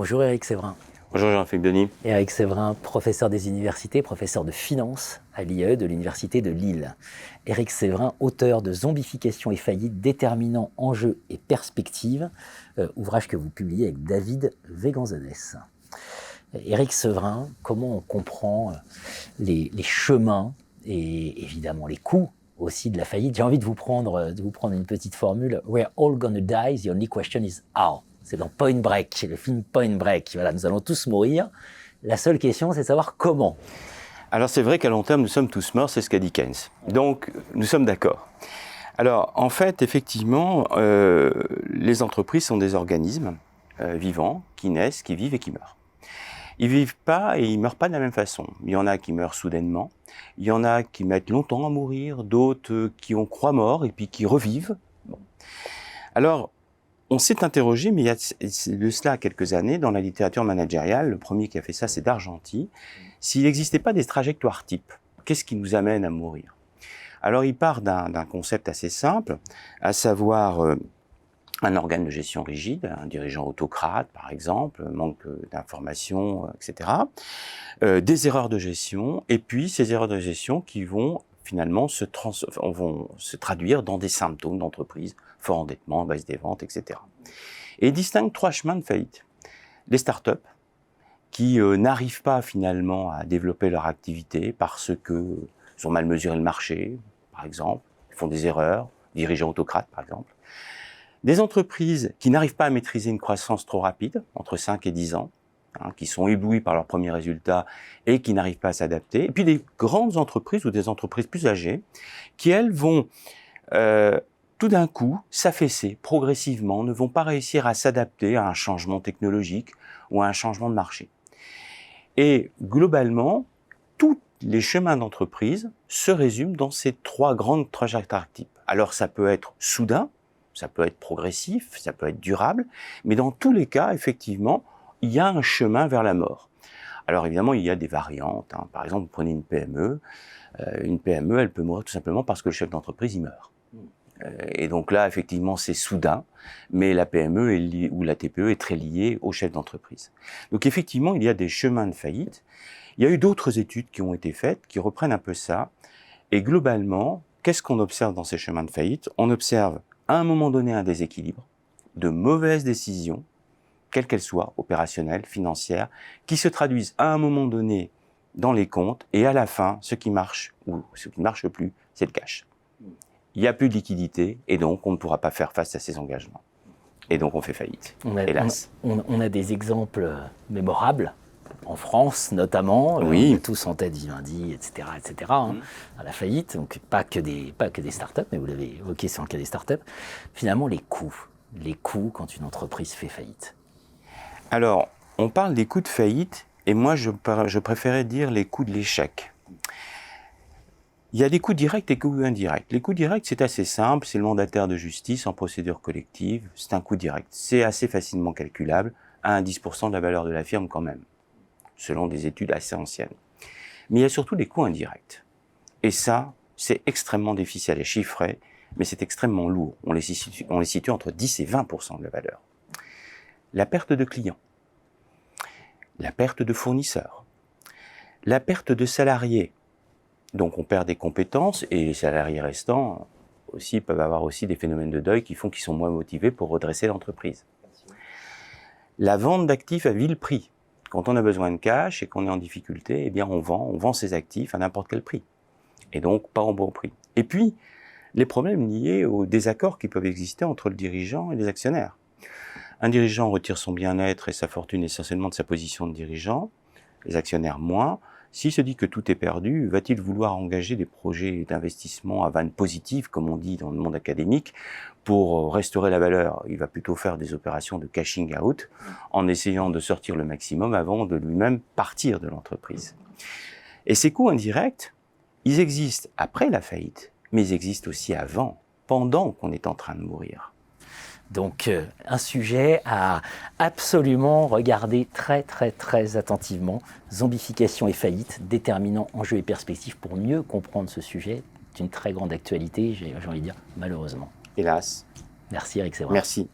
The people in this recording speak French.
Bonjour Éric Séverin. Bonjour Jean-Philippe Denis. Éric Séverin, professeur des universités, professeur de finance à l'IAE de l'Université de Lille. Éric Séverin, auteur de Zombification et faillite, déterminant enjeux et perspectives, ouvrage que vous publiez avec David Veganzanes. Éric Séverin, comment on comprend les chemins et évidemment les coûts aussi de la faillite? J'ai envie de vous prendre une petite formule. We're all gonna die, the only question is how. C'est dans Point Break, le film Point Break. Voilà, nous allons tous mourir. La seule question, c'est de savoir comment. Alors c'est vrai qu'à long terme, nous sommes tous morts, c'est ce qu'a dit Keynes. Donc nous sommes d'accord. Alors en fait, effectivement, les entreprises sont des organismes vivants, qui naissent, qui vivent et qui meurent. Ils vivent pas et ils meurent pas de la même façon. Il y en a qui meurent soudainement, il y en a qui mettent longtemps à mourir, d'autres qui on croit morts et puis qui revivent. Bon. Alors, on s'est interrogé, mais il y a de cela quelques années, dans la littérature managériale, le premier qui a fait ça, c'est D'Argenty, s'il n'existait pas des trajectoires types, qu'est-ce qui nous amène à mourir? Alors il part d'un concept assez simple, à savoir un organe de gestion rigide, un dirigeant autocrate par exemple, manque d'informations, etc. Des erreurs de gestion, et puis ces erreurs de gestion qui vont finalement vont se traduire dans des symptômes d'entreprise, fort endettement, baisse des ventes, etc. Et il distingue 3 chemins de faillite. Les startups, qui n'arrivent pas finalement à développer leur activité parce qu'ils ont mal mesuré le marché, par exemple, ils font des erreurs, dirigeants autocrates, par exemple. Des entreprises qui n'arrivent pas à maîtriser une croissance trop rapide, entre 5 et 10 ans, qui sont éblouis par leurs premiers résultats et qui n'arrivent pas à s'adapter. Et puis des grandes entreprises ou des entreprises plus âgées qui, elles, vont tout d'un coup s'affaisser progressivement, ne vont pas réussir à s'adapter à un changement technologique ou à un changement de marché. Et globalement, tous les chemins d'entreprise se résument dans ces 3 grandes trajectoires types. Alors ça peut être soudain, ça peut être progressif, ça peut être durable, mais dans tous les cas, effectivement, il y a un chemin vers la mort. Alors évidemment, il y a des variantes. Par exemple, vous prenez une PME, elle peut mourir tout simplement parce que le chef d'entreprise, il meurt. Et donc là, effectivement, c'est soudain, mais la PME ou la TPE est très liée au chef d'entreprise. Donc effectivement, il y a des chemins de faillite. Il y a eu d'autres études qui ont été faites, qui reprennent un peu ça. Et globalement, qu'est-ce qu'on observe dans ces chemins de faillite? On observe à un moment donné un déséquilibre, de mauvaises décisions, quelles qu'elles soient, opérationnelles, financières, qui se traduisent à un moment donné dans les comptes, et à la fin, ce qui marche ou ce qui ne marche plus, c'est le cash. Il n'y a plus de liquidité, et donc on ne pourra pas faire face à ces engagements. Et donc on fait faillite, hélas. On a des exemples mémorables, en France notamment, oui. On est tous en tête Vivendi, etc., à la faillite, donc pas que des startups, mais vous l'avez évoqué, c'est en cas des startups. Finalement, les coûts quand une entreprise fait faillite. Alors, on parle des coûts de faillite, et moi je préférais dire les coûts de l'échec. Il y a des coûts directs et des coûts indirects. Les coûts directs, c'est assez simple, c'est le mandataire de justice en procédure collective, c'est un coût direct. C'est assez facilement calculable, à 10% de la valeur de la firme quand même, selon des études assez anciennes. Mais il y a surtout des coûts indirects. Et ça, c'est extrêmement difficile à chiffrer, mais c'est extrêmement lourd. On les situe entre 10 et 20% de la valeur. La perte de clients, la perte de fournisseurs, la perte de salariés. Donc on perd des compétences et les salariés restants aussi peuvent avoir aussi des phénomènes de deuil qui font qu'ils sont moins motivés pour redresser l'entreprise. La vente d'actifs à vil prix. Quand on a besoin de cash et qu'on est en difficulté, eh bien on vend ses actifs à n'importe quel prix. Et donc pas au bon prix. Et puis, les problèmes liés aux désaccords qui peuvent exister entre le dirigeant et les actionnaires. Un dirigeant retire son bien-être et sa fortune essentiellement de sa position de dirigeant, les actionnaires moins. S'il se dit que tout est perdu, va-t-il vouloir engager des projets d'investissement à vanne positive, comme on dit dans le monde académique, pour restaurer la valeur? Il va plutôt faire des opérations de cashing out en essayant de sortir le maximum avant de lui-même partir de l'entreprise. Et ces coûts indirects, ils existent après la faillite, mais ils existent aussi avant, pendant qu'on est en train de mourir. Donc un sujet à absolument regarder très attentivement. Zombification et faillite, déterminant enjeux et perspectives pour mieux comprendre ce sujet. C'est une très grande actualité, j'ai envie de dire, malheureusement. Hélas. Merci Éric Séverin. Merci.